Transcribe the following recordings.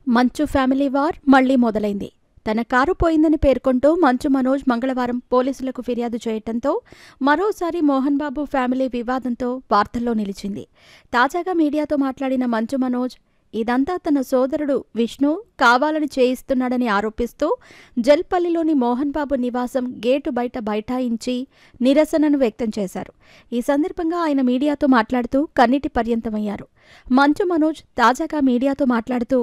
మంచు family war మళ్లీ మొదలైంది. తన కారు పోయిందని పేర్కొంటూ మంచు మనోజ్ మంగళవారం పోలీసులకు ఫిర్యాదు చేయటంతో మరోసారి మోహన్ బాబు ఫ్యామిలీ వివాదంతో వార్తల్లో నిలిచింది. తాజాగా మీడియాతో మాట్లాడిన మంచు మనోజ్ ఇదంతా తన సోదరుడు విష్ణు కావాలని చేయిస్తున్నాడని ఆరోపిస్తూ జల్పల్లిలోని మోహన్ బాబు నివాసం గేటు బయట బైఠాయించి నిరసనను వ్యక్తం చేశారు. ఈ సందర్భంగా ఆయన మీడియాతో మాట్లాడుతూ కన్నీటి పర్యంతమయ్యారు. మంచు మనోజ్ తాజాగా మీడియాతో మాట్లాడుతూ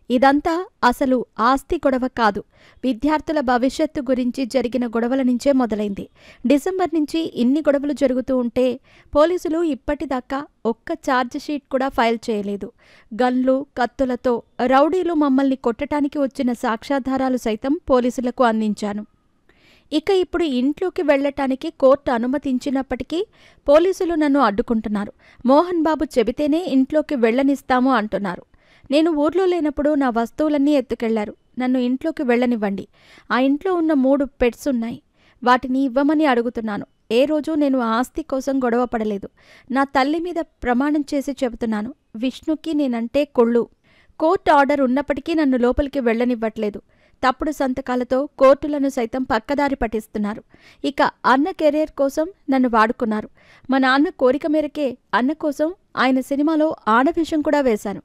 ఇదంతా అసలు ఆస్తి గొడవ కాదు, విద్యార్థుల భవిష్యత్తు గురించి జరిగిన గొడవల నుంచే మొదలైంది. డిసెంబర్ నుంచి ఇన్ని గొడవలు జరుగుతూ ఉంటే పోలీసులు ఇప్పటిదాకా ఒక్క ఛార్జిషీట్ కూడా ఫైల్ చేయలేదు. గన్లు, కత్తులతో రౌడీలు మమ్మల్ని కొట్టడానికి వచ్చిన సాక్ష్యాధారాలు సైతం పోలీసులకు అందించాను. ఇక ఇప్పుడు ఇంట్లోకి వెళ్లటానికి కోర్టు అనుమతించినప్పటికీ పోలీసులు నన్ను అడ్డుకుంటున్నారు. మోహన్ బాబు చెబితేనే ఇంట్లోకి వెళ్లనిస్తాము అంటున్నారు. నేను ఊర్లో లేనప్పుడు నా వస్తువులన్నీ ఎత్తుకెళ్లారు. నన్ను ఇంట్లోకి వెళ్లనివ్వండి. ఆ ఇంట్లో ఉన్న 3 పెట్స్ ఉన్నాయి. వాటిని ఇవ్వమని అడుగుతున్నాను. ఏ రోజు నేను ఆస్తి కోసం గొడవ పడలేదు. నా తల్లి మీద ప్రమాణం చేసి చెబుతున్నాను. విష్ణుకి నేనంటే కొళ్ళు. కోర్టు ఆర్డర్ ఉన్నప్పటికీ నన్ను లోపలికి వెళ్లనివ్వట్లేదు. తప్పుడు సంతకాలతో కోర్టులను సైతం పక్కదారి పట్టిస్తున్నారు. ఇక అన్న కెరీర్ కోసం నన్ను వాడుకున్నారు. మా నాన్న కోరిక మేరకే అన్న కోసం ఆయన సినిమాలో ఆడవేషం కూడా వేశాను.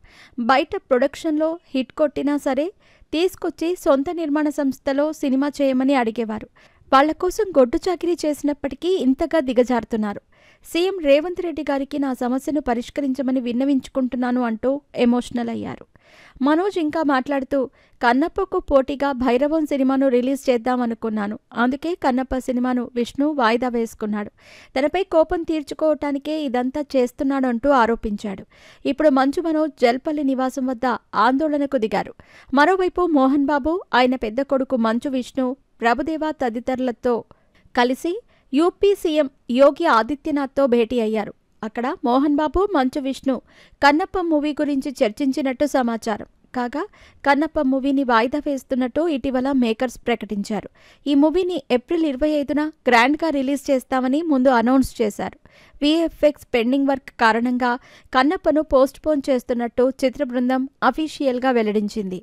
బయట ప్రొడక్షన్లో హిట్ కొట్టినా సరే తీసుకొచ్చి సొంత నిర్మాణ సంస్థలో సినిమా చేయమని అడిగేవారు. వాళ్ల కోసం గొడ్డు చాకిరీ చేసినప్పటికీ ఇంతగా దిగజారుతున్నారు. సీఎం రేవంత్ రెడ్డి గారికి నా సమస్యను పరిష్కరించమని విన్నవించుకుంటున్నాను అంటూ ఎమోషనల్ అయ్యారు. మనోజ్ ఇంకా మాట్లాడుతూ కన్నప్పకు పోటీగా భైరవం సినిమాను రిలీజ్ చేద్దామనుకున్నాను. అందుకే కన్నప్ప సినిమాను విష్ణు వాయిదా వేసుకున్నాడు. తనపై కోపం తీర్చుకోవటానికే ఇదంతా చేస్తున్నాడు అంటూ ఆరోపించాడు. ఇప్పుడు మంచు మనోజ్ జల్పల్లి నివాసం వద్ద ఆందోళనకు దిగారు. మరోవైపు మోహన్ బాబు, ఆయన పెద్ద కొడుకు మంచు విష్ణు, ప్రభుదేవా తదితరులతో కలిసి యూపీ సీఎం యోగి ఆదిత్యనాథ్తో భేటీ అయ్యారు. అక్కడ మోహన్ బాబు, మంచు విష్ణు కన్నప్ప మూవీ గురించి చర్చించినట్టు సమాచారం. కాగా కన్నప్ప మూవీని వాయిదా వేస్తున్నట్టు ఇటీవల మేకర్స్ ప్రకటించారు. ఈ మూవీని ఏప్రిల్ 25న గ్రాండ్గా రిలీజ్ చేస్తామని ముందు అనౌన్స్ చేశారు. విఎఫ్ఎక్స్ పెండింగ్ వర్క్ కారణంగా కన్నప్పను పోస్ట్ పోన్ చేస్తున్నట్టు చిత్ర బృందం అఫీషియల్గా వెల్లడించింది.